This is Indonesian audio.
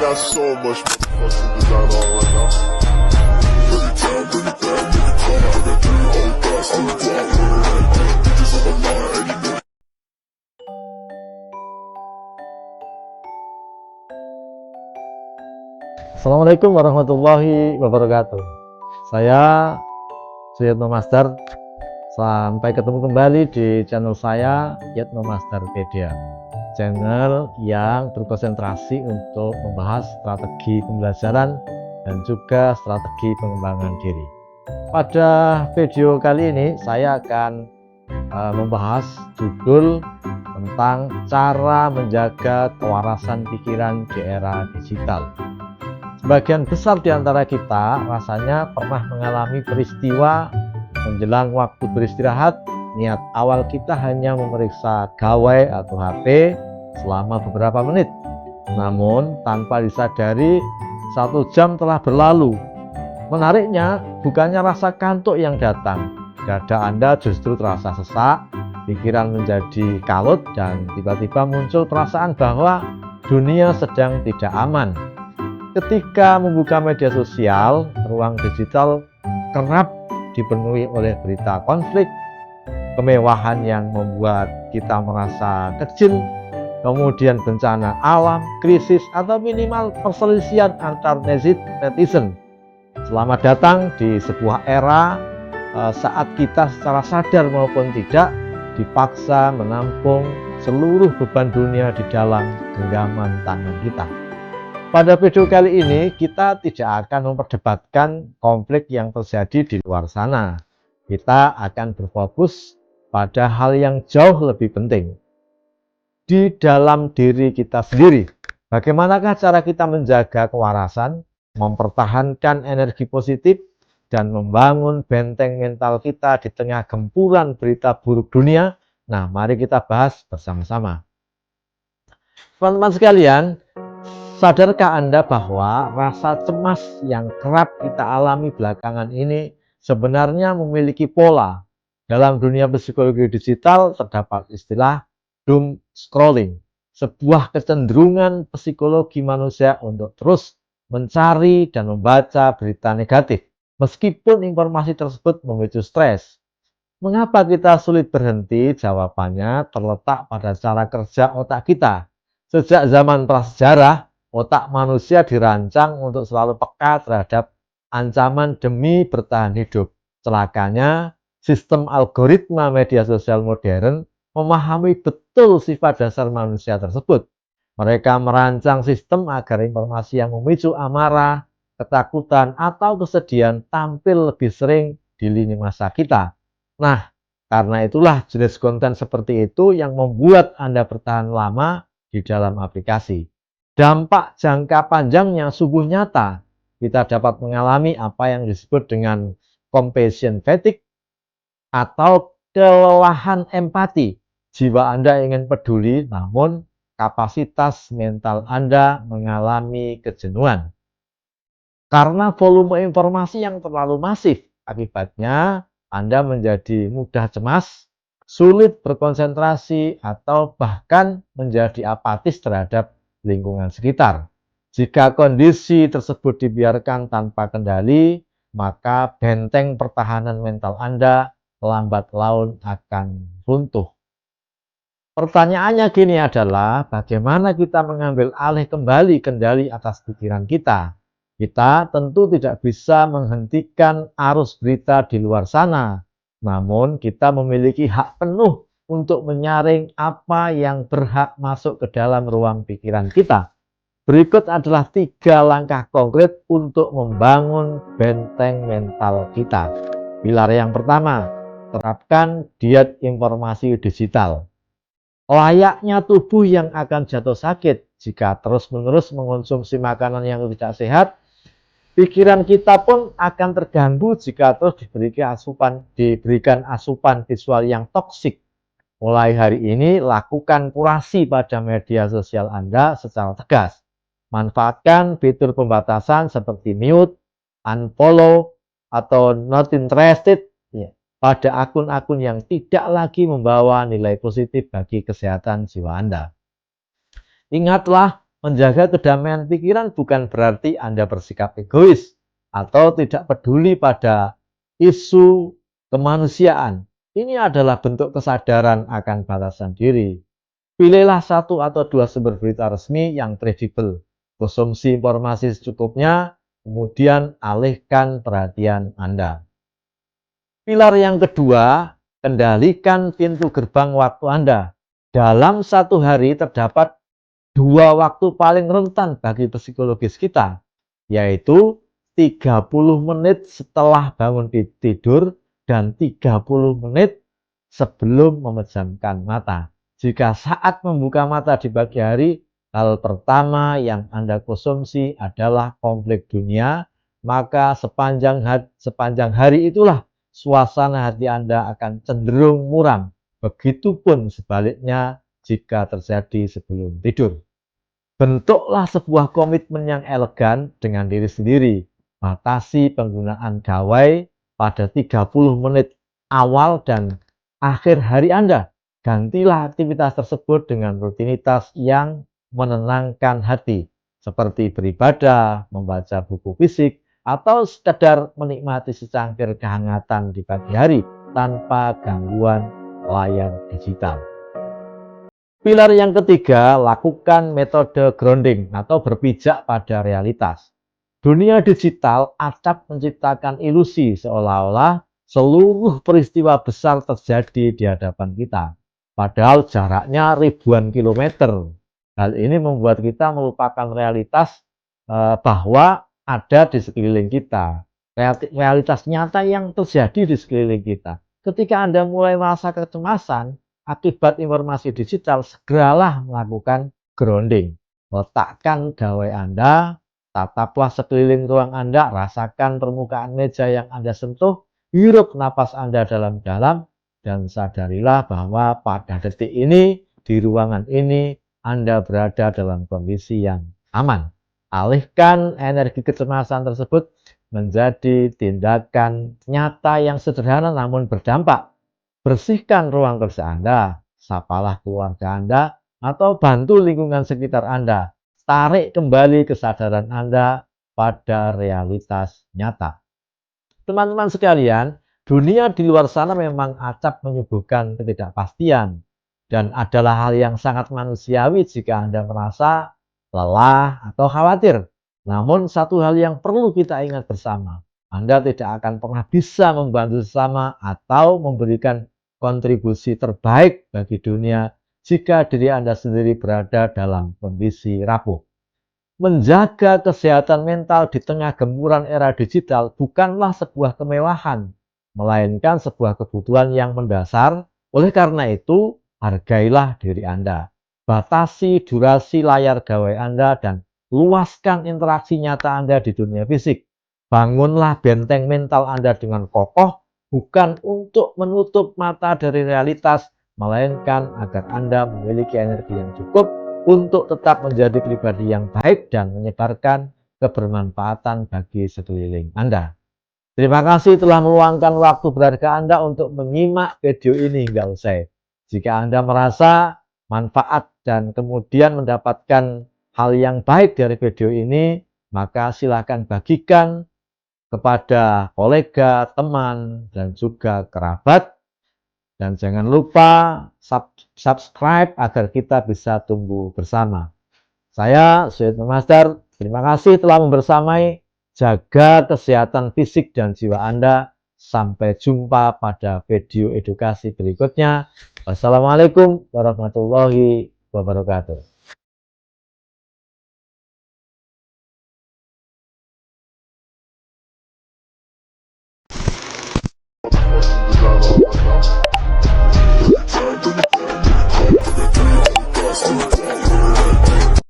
got so much motherfucking design on right now. Bring it down, bring it down, make it come out, that thing hold fast, on the block, bitches on the line, and you know. Assalamualaikum warahmatullahi wabarakatuh. Saya Yatno Master. Sampai ketemu kembali di channel saya, Yatno Masterpedia, channel yang berkonsentrasi untuk membahas strategi pembelajaran dan juga strategi pengembangan diri. Pada video kali ini saya akan membahas judul tentang cara menjaga kewarasan pikiran di era digital. Sebagian besar di antara kita rasanya pernah mengalami peristiwa menjelang waktu beristirahat, niat awal kita hanya memeriksa gawai atau HP selama beberapa menit. Namun tanpa disadari 1 jam telah berlalu. Menariknya bukannya rasa kantuk yang datang, dada Anda justru terasa sesak, pikiran menjadi kalut, dan tiba-tiba muncul perasaan bahwa dunia sedang tidak aman. Ketika membuka media sosial, ruang digital kerap dipenuhi oleh berita konflik, kemewahan yang membuat kita merasa kecil, kemudian bencana alam, krisis, atau minimal perselisihan antar netizen. Selamat datang di sebuah era saat kita secara sadar maupun tidak dipaksa menampung seluruh beban dunia di dalam genggaman tangan kita. Pada video kali ini kita tidak akan memperdebatkan konflik yang terjadi di luar sana. Kita akan berfokus pada hal yang jauh lebih penting di dalam diri kita sendiri. Bagaimanakah cara kita menjaga kewarasan, mempertahankan energi positif, dan membangun benteng mental kita di tengah gempuran berita buruk dunia? Nah, mari kita bahas bersama-sama. Teman-teman sekalian, sadarkah Anda bahwa rasa cemas yang kerap kita alami belakangan ini sebenarnya memiliki pola? Dalam dunia psikologi digital terdapat istilah doom scrolling, sebuah kecenderungan psikologi manusia untuk terus mencari dan membaca berita negatif, meskipun informasi tersebut memicu stres. Mengapa kita sulit berhenti? Jawabannya terletak pada cara kerja otak kita. Sejak zaman prasejarah, otak manusia dirancang untuk selalu peka terhadap ancaman demi bertahan hidup. Celakanya, sistem algoritma media sosial modern memahami betul sifat dasar manusia tersebut. Mereka merancang sistem agar informasi yang memicu amarah, ketakutan, atau kesedihan tampil lebih sering di lini masa kita. Nah, karena itulah jenis konten seperti itu yang membuat Anda bertahan lama di dalam aplikasi. Dampak jangka panjangnya sungguh nyata. Kita dapat mengalami apa yang disebut dengan compassion fatigue atau kelelahan empati. Jiwa Anda ingin peduli, namun kapasitas mental Anda mengalami kejenuhan. Karena volume informasi yang terlalu masif, akibatnya Anda menjadi mudah cemas, sulit berkonsentrasi, atau bahkan menjadi apatis terhadap lingkungan sekitar. Jika kondisi tersebut dibiarkan tanpa kendali, maka benteng pertahanan mental Anda lambat laun akan runtuh. Pertanyaannya gini adalah, bagaimana kita mengambil alih kembali kendali atas pikiran kita? Kita tentu tidak bisa menghentikan arus berita di luar sana, namun kita memiliki hak penuh untuk menyaring apa yang berhak masuk ke dalam ruang pikiran kita. Berikut adalah 3 langkah konkret untuk membangun benteng mental kita. Pilar yang pertama, terapkan diet informasi digital. Layaknya tubuh yang akan jatuh sakit jika terus-menerus mengonsumsi makanan yang tidak sehat, pikiran kita pun akan terganggu jika terus diberikan asupan visual yang toksik. Mulai hari ini, lakukan kurasi pada media sosial Anda secara tegas. Manfaatkan fitur pembatasan seperti mute, unfollow, atau not interested pada akun-akun yang tidak lagi membawa nilai positif bagi kesehatan jiwa Anda. Ingatlah Menjaga kedamaian pikiran bukan berarti Anda bersikap egois atau tidak peduli pada isu kemanusiaan. Ini adalah bentuk kesadaran akan batasan diri. Pilihlah satu atau dua sumber berita resmi yang kredibel. Konsumsi informasi secukupnya, kemudian alihkan perhatian Anda. Pilar yang kedua, kendalikan pintu gerbang waktu Anda. Dalam satu hari terdapat dua waktu paling rentan bagi psikologis kita, yaitu 30 menit setelah bangun tidur dan 30 menit sebelum memejamkan mata. Jika saat membuka mata di pagi hari, hal pertama yang Anda konsumsi adalah konflik dunia, maka sepanjang hari itulah suasana hati Anda akan cenderung muram. Begitupun sebaliknya jika terjadi sebelum tidur. Bentuklah sebuah komitmen yang elegan dengan diri sendiri. Batasi penggunaan gawai pada 30 menit awal dan akhir hari Anda. Gantilah aktivitas tersebut dengan rutinitas yang menenangkan hati, seperti beribadah, membaca buku fisik, atau sekedar menikmati secangkir kehangatan di pagi hari tanpa gangguan layar digital. Pilar yang ketiga, lakukan metode grounding atau berpijak pada realitas. Dunia digital acap menciptakan ilusi seolah-olah seluruh peristiwa besar terjadi di hadapan kita. Padahal jaraknya ribuan kilometer. Hal ini membuat kita melupakan realitas bahwa ada di sekeliling kita. Realitas nyata yang terjadi di sekeliling kita. Ketika Anda mulai merasa kecemasan akibat informasi digital, segeralah melakukan grounding. Letakkan gawai Anda, tataplah sekeliling ruang Anda, rasakan permukaan meja yang Anda sentuh, hirup napas Anda dalam-dalam, dan sadarilah bahwa pada detik ini, di ruangan ini, Anda berada dalam kondisi yang aman. Alihkan energi kecemasan tersebut menjadi tindakan nyata yang sederhana namun berdampak. Bersihkan ruang kerja Anda, sapalah keluarga Anda, atau bantu lingkungan sekitar Anda. Tarik kembali kesadaran Anda pada realitas nyata. Teman-teman sekalian, dunia di luar sana memang acap menyuguhkan ketidakpastian, dan adalah hal yang sangat manusiawi jika Anda merasa lelah atau khawatir. Namun satu hal yang perlu kita ingat bersama, Anda tidak akan pernah bisa membantu sesama atau memberikan kontribusi terbaik bagi dunia jika diri Anda sendiri berada dalam kondisi rapuh. Menjaga kesehatan mental di tengah gempuran era digital bukanlah sebuah kemewahan, melainkan sebuah kebutuhan yang mendasar. Oleh karena itu, hargailah diri Anda. Batasi durasi layar gawai Anda dan luaskan interaksi nyata Anda di dunia fisik. Bangunlah benteng mental Anda dengan kokoh, bukan untuk menutup mata dari realitas, melainkan agar Anda memiliki energi yang cukup untuk tetap menjadi pribadi yang baik dan menyebarkan kebermanfaatan bagi sekeliling Anda. Terima kasih telah meluangkan waktu berharga Anda untuk menyimak video ini hingga usai. Jika Anda merasa manfaat dan kemudian mendapatkan hal yang baik dari video ini, maka silakan bagikan kepada kolega, teman, dan juga kerabat. Dan jangan lupa subscribe agar kita bisa tumbuh bersama. Saya Syed Master, terima kasih telah membersamai. Jaga kesehatan fisik dan jiwa Anda. Sampai jumpa pada video edukasi berikutnya. Wassalamualaikum warahmatullahi wabarakatuh.